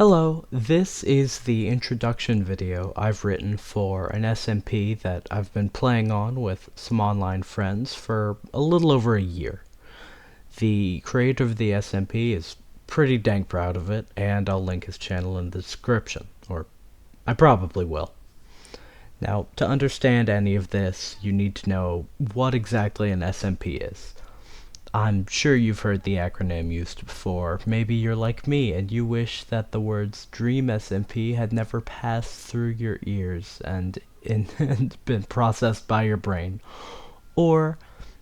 Hello, this is the introduction video I've written for an SMP that I've been playing on with some online friends for a little over a year. The creator of the SMP is pretty dang proud of it, and I'll link his channel in the description, or I probably will. Now, to understand any of this, you need to know what exactly an SMP is. I'm sure you've heard the acronym used before. Maybe you're like me and you wish that the words Dream SMP had never passed through your ears and been processed by your brain. Or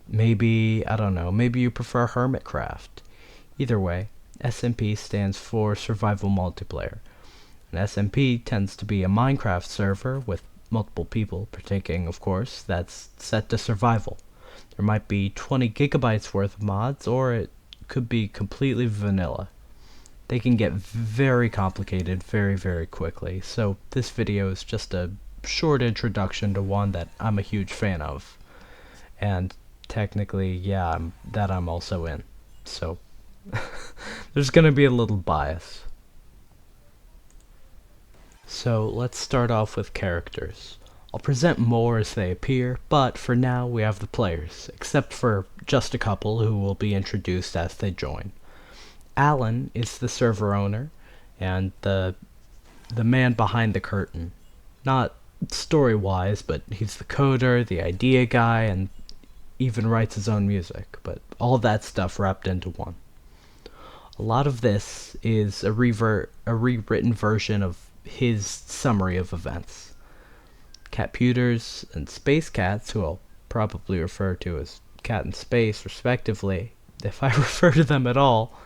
maybe, I don't know, maybe you prefer Hermitcraft. Either way, SMP stands for Survival Multiplayer. An SMP tends to be a Minecraft server with multiple people partaking, of course, that's set to survival. There might be 20 gigabytes worth of mods, or it could be completely vanilla. They can get very complicated very quickly, so this video is just a short introduction to one that I'm a huge fan of. And technically, yeah, I'm also in. So there's gonna be a little bias. So let's start off with characters. I'll present more as they appear, but for now we have the players, except for just a couple who will be introduced as they join. Alan is the server owner, and the man behind the curtain. Not story-wise, but he's the coder, the idea guy, and even writes his own music, but all that stuff wrapped into one. A lot of this is a rewritten version of his summary of events. Catputers and Space Cats, who I'll probably refer to as Cat and Space respectively, if I refer to them at all,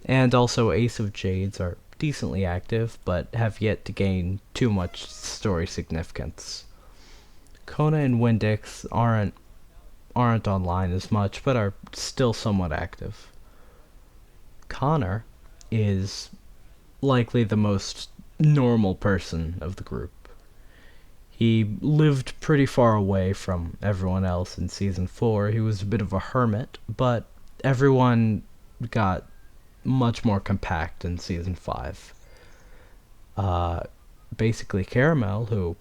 and also Ace of Jades are decently active, but have yet to gain too much story significance. Kona and Windix aren't online as much, but are still somewhat active. Connor is likely the most normal person of the group. He lived pretty far away from everyone else in Season 4. He was a bit of a hermit, but everyone got much more compact in Season 5. Basically Caramel, who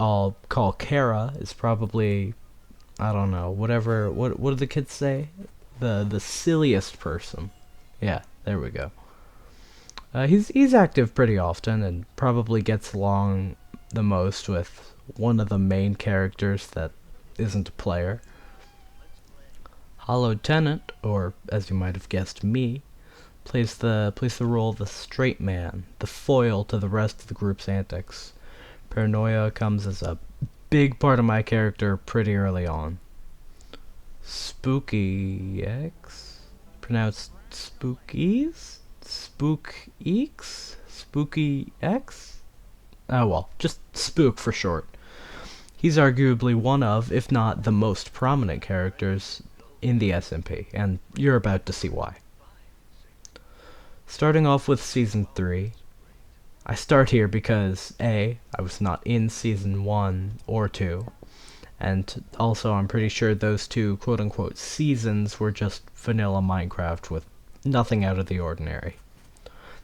I'll call Kara, is probably, I don't know, what do the kids say? The silliest person. Yeah, there we go. He's active pretty often and probably gets along the most with one of the main characters that isn't a player. Hollow Tenant, or as you might have guessed, me, plays the role of the straight man, the foil to the rest of the group's antics. Paranoia comes as a big part of my character pretty early on. Spooky X, pronounced Spookies? Spookeeks? Spooky X? Oh well, just Spook for short. He's arguably one of, if not the most prominent characters in the SMP, and you're about to see why. Starting off with Season 3, I start here because A, I was not in Season 1 or 2, and also I'm pretty sure those two quote-unquote seasons were just vanilla Minecraft with nothing out of the ordinary.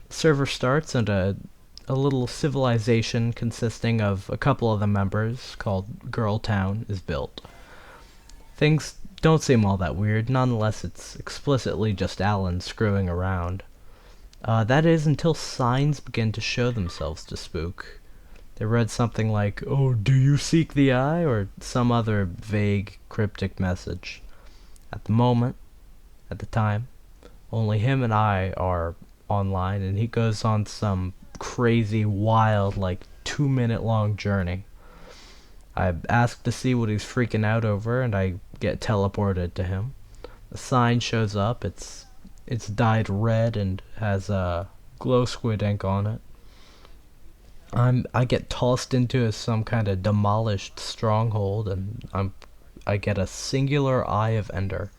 The server starts and a little civilization consisting of a couple of the members, called Girl Town, is built. Things don't seem all that weird, nonetheless it's explicitly just Alan screwing around. That is until signs begin to show themselves to Spook. They read something like, "Oh, do you seek the eye?" or some other vague, cryptic message. At the time, only him and I are online, and he goes on some crazy, wild, like 2-minute long journey. I ask to see what he's freaking out over, and I get teleported to him. The sign shows up. It's dyed red and has glow squid ink on it. I get tossed into some kind of demolished stronghold, and I get a singular Eye of Ender.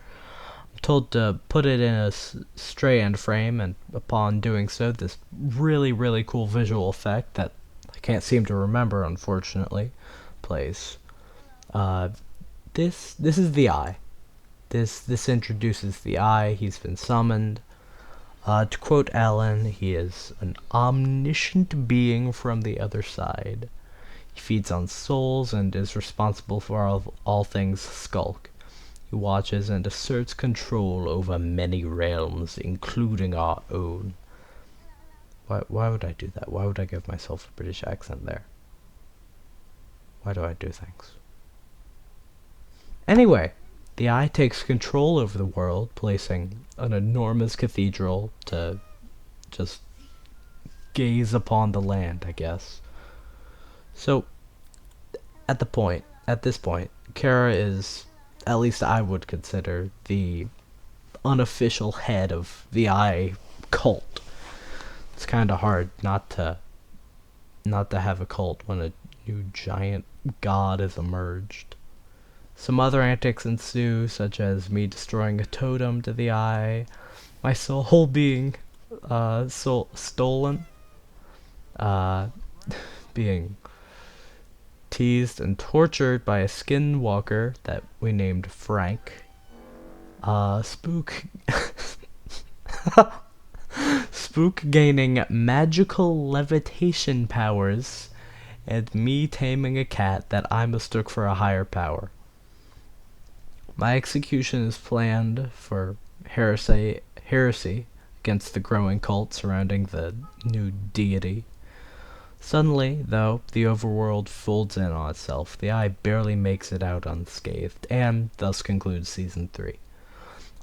Told to put it in a stray end frame, and upon doing so, this really cool visual effect that I can't seem to remember, unfortunately, plays. This is the Eye. This introduces the Eye. He's been summoned. To quote Alan, he is an omniscient being from the other side. He feeds on souls and is responsible for all things Skulk. He watches and asserts control over many realms, including our own. Why would I do that? Why would I give myself a British accent there? Why do I do things? Anyway, the Eye takes control over the world, placing an enormous cathedral to just gaze upon the land, I guess. So, at this point, Kara is, at least I would consider, the unofficial head of the Eye cult. It's kind of hard not to have a cult when a new giant god has emerged. Some other antics ensue, such as me destroying a totem to the Eye, my soul being stolen, uh, being teased and tortured by a skinwalker that we named Frank, Spook Spook gaining magical levitation powers, and me taming a cat that I mistook for a higher power. My execution is planned for heresy against the growing cult surrounding the new deity. Suddenly, though, the overworld folds in on itself. The Eye barely makes it out unscathed, and thus concludes Season 3.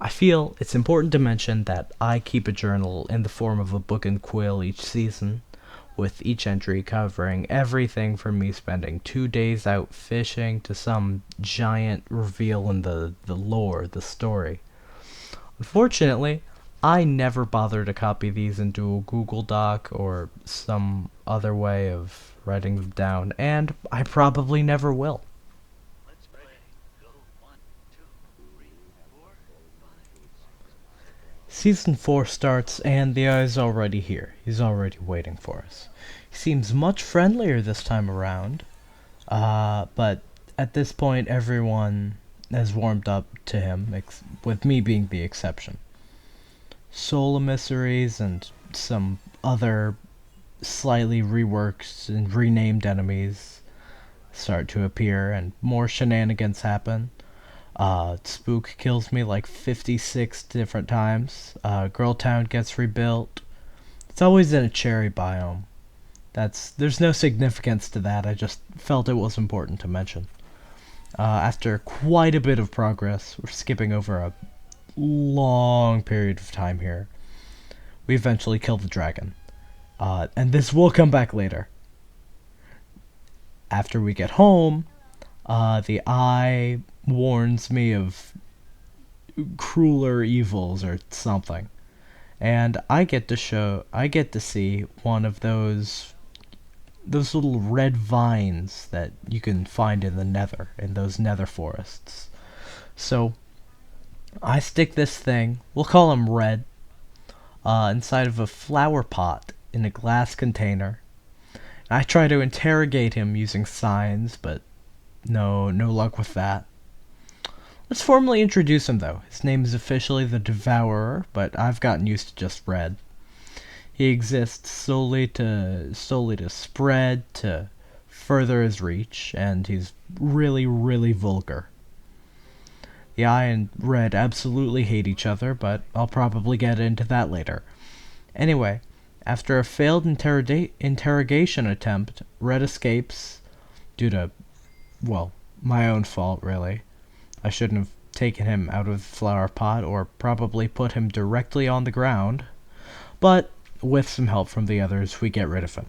I feel it's important to mention that I keep a journal in the form of a book and quill each season, with each entry covering everything from me spending 2 days out fishing to some giant reveal in the lore, the story. Unfortunately, I never bother to copy these into a Google Doc or some other way of writing them down, and I probably never will. Season 4 starts, and the Eye's already here. He's already waiting for us. He seems much friendlier this time around, but at this point everyone has warmed up to him, with me being the exception. Soul emissaries and some other slightly reworked and renamed enemies start to appear, and more shenanigans happen. Spook kills me like 56 different times. Girl Town gets rebuilt. It's always in a cherry biome. There's no significance to that. I just felt it was important to mention. After quite a bit of progress, we're skipping over a long period of time here. We eventually kill the dragon. And this will come back later. After we get home, the Eye warns me of crueler evils or something. And I get to see one of those little red vines that you can find in the nether, in those nether forests. So I stick this thing, we'll call him Red, inside of a flower pot in a glass container. I try to interrogate him using signs, but no luck with that. Let's formally introduce him, though. His name is officially the Devourer, but I've gotten used to just Red. He exists solely to spread, to further his reach, and he's really, really vulgar. The Eye and Red absolutely hate each other, but I'll probably get into that later. Anyway, after a failed interrogation attempt, Red escapes due to, well, my own fault, really. I shouldn't have taken him out of the flower pot or probably put him directly on the ground, but with some help from the others, we get rid of him.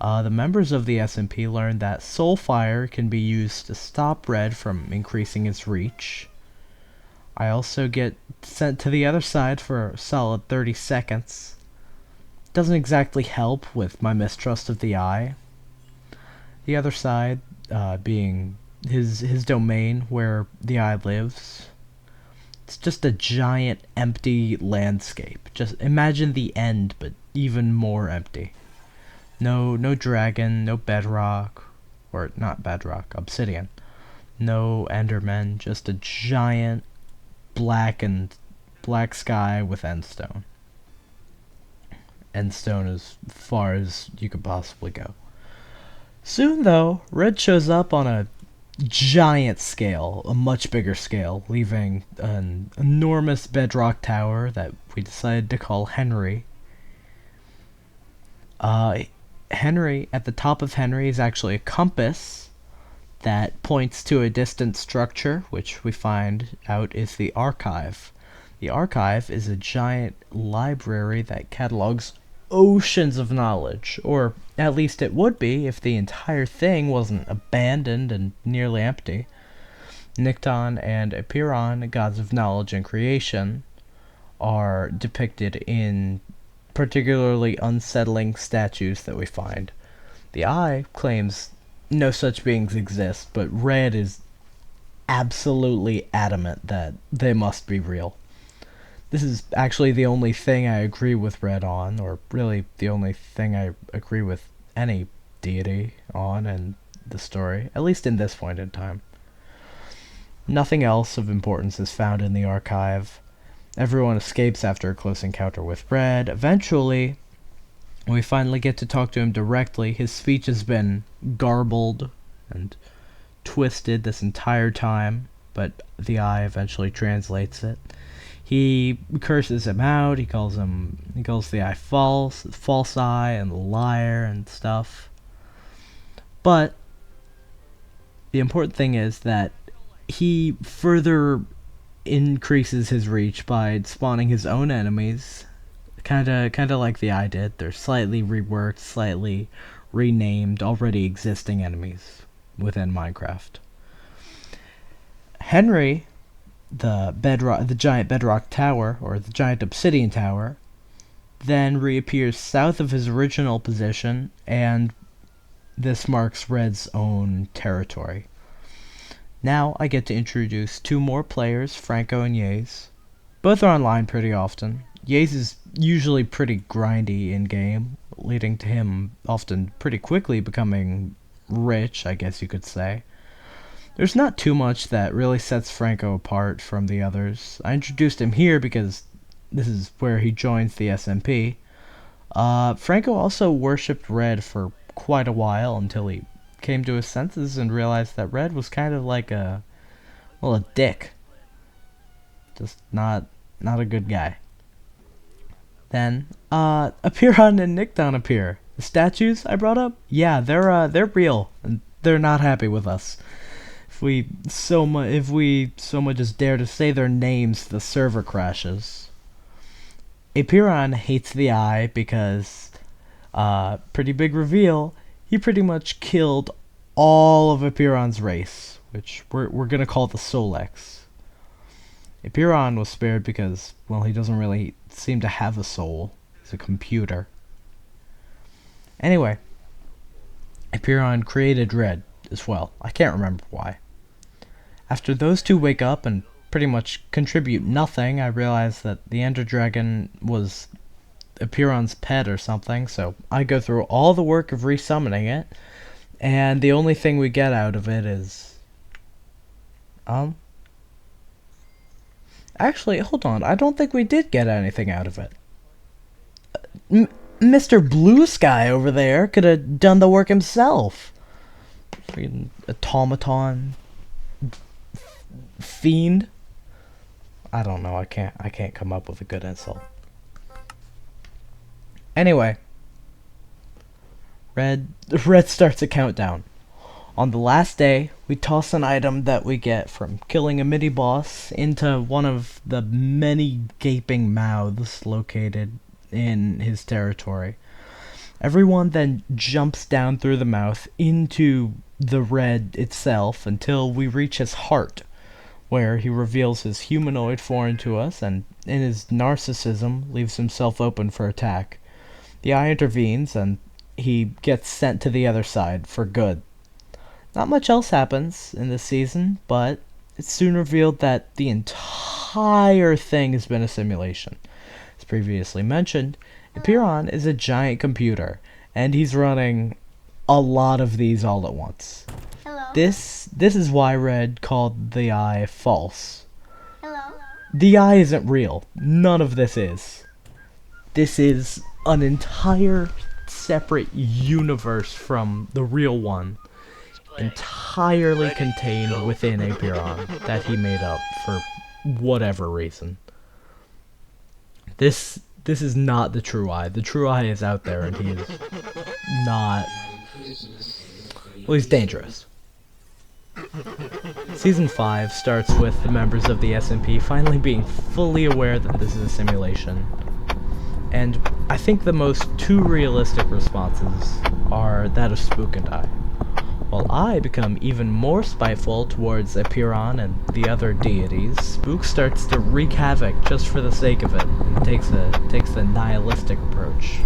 The members of the SMP learn that Soul Fire can be used to stop Red from increasing its reach. I also get sent to the other side for a solid 30 seconds. Doesn't exactly help with my mistrust of the Eye. The other side, being his domain where the Eye lives. It's just a giant empty landscape. Just imagine the end, but even more empty. No dragon, no bedrock, or not bedrock, obsidian. No endermen, just a giant black sky with endstone. end stone as far as you could possibly go. Soon, though, Red shows up on a giant scale, a much bigger scale, leaving an enormous bedrock tower that we decided to call Henry. Henry, at the top of Henry, is actually a compass that points to a distant structure, which we find out is the archive. The archive is a giant library that catalogs oceans of knowledge, or at least it would be if the entire thing wasn't abandoned and nearly empty. Nikton and Epiron, gods of knowledge and creation, are depicted in particularly unsettling statues that we find. The Eye claims no such beings exist, but Red is absolutely adamant that they must be real. This is actually the only thing I agree with Red on, or really the only thing I agree with any deity on in the story, at least in this point in time. Nothing else of importance is found in the archive. Everyone escapes after a close encounter with Red. Eventually, we finally get to talk to him directly. His speech has been garbled and twisted this entire time, but the Eye eventually translates it. He curses him out. He calls the Eye false eye, and liar and stuff. But the important thing is that he further increases his reach by spawning his own enemies, kind of like the Eye did. They're slightly reworked, slightly renamed, already existing enemies within Minecraft. Henry, the giant bedrock tower, or the giant obsidian tower, then reappears south of his original position, and this marks Red's own territory. Now I get to introduce two more players, Franco and Yaze. Both are online pretty often. Yaze is usually pretty grindy in-game, leading to him often pretty quickly becoming rich, I guess you could say. There's not too much that really sets Franco apart from the others. I introduced him here because this is where he joins the SMP. Franco also worshipped Red for quite a while until he came to his senses and realized that Red was kind of like a dick. Just not a good guy. Then, Epiron and Nikton appear. The statues I brought up? Yeah, they're real, and they're not happy with us. If we so much as dare to say their names, the server crashes. Epiron hates the Eye because, pretty big reveal, he pretty much killed all of Epiron's race, which we're gonna call the Solex. Epiron was spared because, well, he doesn't really seem to have a soul. He's a computer. Anyway, Epiron created Red as well. I can't remember why. After those two wake up and pretty much contribute nothing, I realize that the Ender Dragon was Epiron's pet or something, so I go through all the work of resummoning it, and the only thing we get out of it is... Actually, hold on, I don't think we did get anything out of it. Mr. Blue Sky over there could have done the work himself. Freaking automaton... fiend. I don't know. I can't come up with a good insult. Anyway, Red starts a countdown. On the last day, we toss an item that we get from killing a mini boss into one of the many gaping mouths located in his territory. Everyone then jumps down through the mouth into the Red itself until we reach his heart, where he reveals his humanoid form to us and, in his narcissism, leaves himself open for attack. The Eye intervenes, and he gets sent to the other side for good. Not much else happens in this season, but it's soon revealed that the entire thing has been a simulation. As previously mentioned, Epiron is a giant computer, and he's running a lot of these all at once. Hello. This is why Red called the Eye false. Hello. The Eye isn't real. None of this is. This is an entire separate universe from the real one, entirely contained within Apiron that he made up for whatever reason. This is not the True Eye. The True Eye is out there, and he is not. Well, he's dangerous. Season 5 starts with the members of the SMP finally being fully aware that this is a simulation. And I think the most two realistic responses are that of Spook and I. While I become even more spiteful towards Apiron and the other deities, Spook starts to wreak havoc just for the sake of it, and takes the nihilistic approach.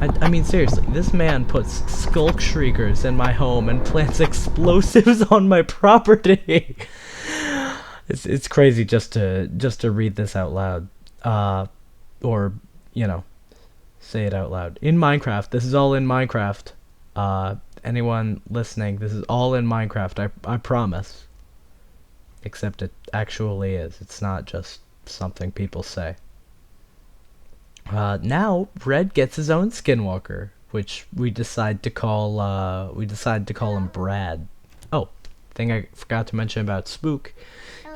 I mean, seriously, this man puts skulk shriekers in my home and plants explosives on my property. It's crazy just to read this out loud, or you know, say it out loud. In Minecraft, this is all in Minecraft. Anyone listening, this is all in Minecraft. I promise. Except it actually is. It's not just something people say. Now Red gets his own skinwalker, which we decide to call him Brad. Oh, thing I forgot to mention about Spook.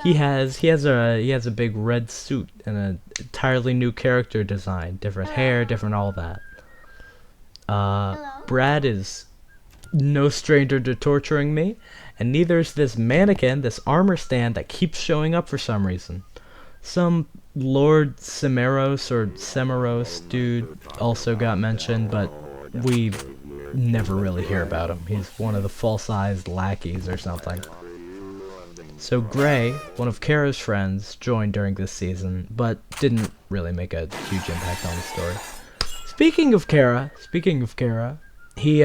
He has a big red suit and an entirely new character design, different hair, different all that. Brad is no stranger to torturing me, and neither is this mannequin, this armor stand that keeps showing up for some reason. Some Lord Semeros or Semeros dude also got mentioned, but we never really hear about him. He's one of the false-eyed lackeys or something. So Gray, one of Kara's friends, joined during this season, but didn't really make a huge impact on the story. Speaking of Kara, he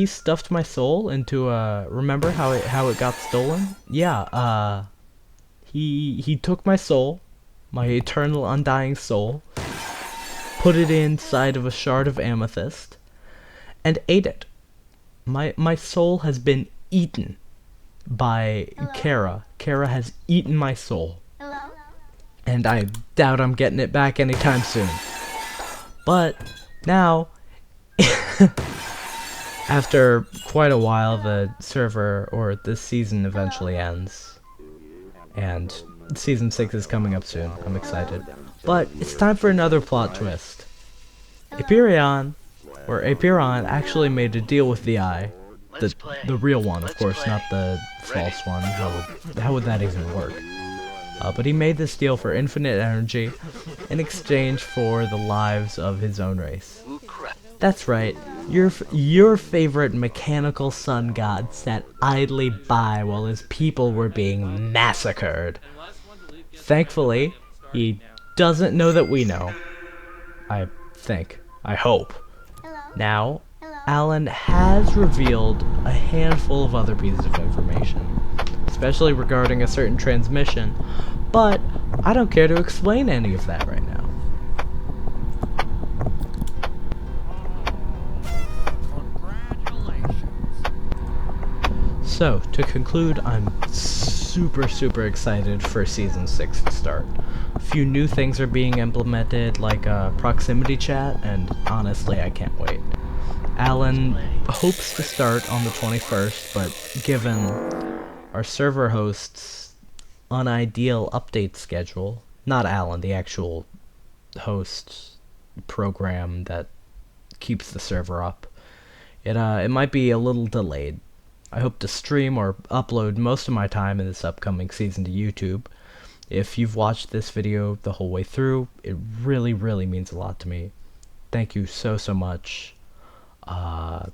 stuffed my soul into remember how it got stolen? Yeah, he took my soul, my eternal undying soul, put it inside of a shard of amethyst, and ate it. My soul has been eaten by Kara. Kara has eaten my soul. And I doubt I'm getting it back anytime soon. But now, after quite a while, the server, or this season, eventually ends. And Season 6 is coming up soon. I'm excited. But it's time for another plot twist. Apiron actually made a deal with the Eye. The real one, of course, not the false one. How would that even work? But he made this deal for infinite energy in exchange for the lives of his own race. That's right, your favorite mechanical sun god sat idly by while his people were being massacred. Thankfully, he doesn't know that we know. I think. I hope. Now, Alan has revealed a handful of other pieces of information, especially regarding a certain transmission, but I don't care to explain any of that right now. So, to conclude, I'm super excited for Season 6 to start. A few new things are being implemented, like proximity chat, and honestly, I can't wait. Alan hopes to start on the 21st, but given our server host's unideal update schedule, not Alan, the actual host program that keeps the server up, it might be a little delayed. I hope to stream or upload most of my time in this upcoming season to YouTube. If you've watched this video the whole way through, it really means a lot to me. Thank you so much. I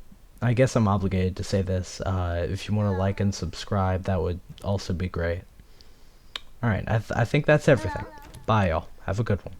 guess I'm obligated to say this. If you want to like and subscribe, that would also be great. Alright, I think that's everything. Bye, y'all. Have a good one.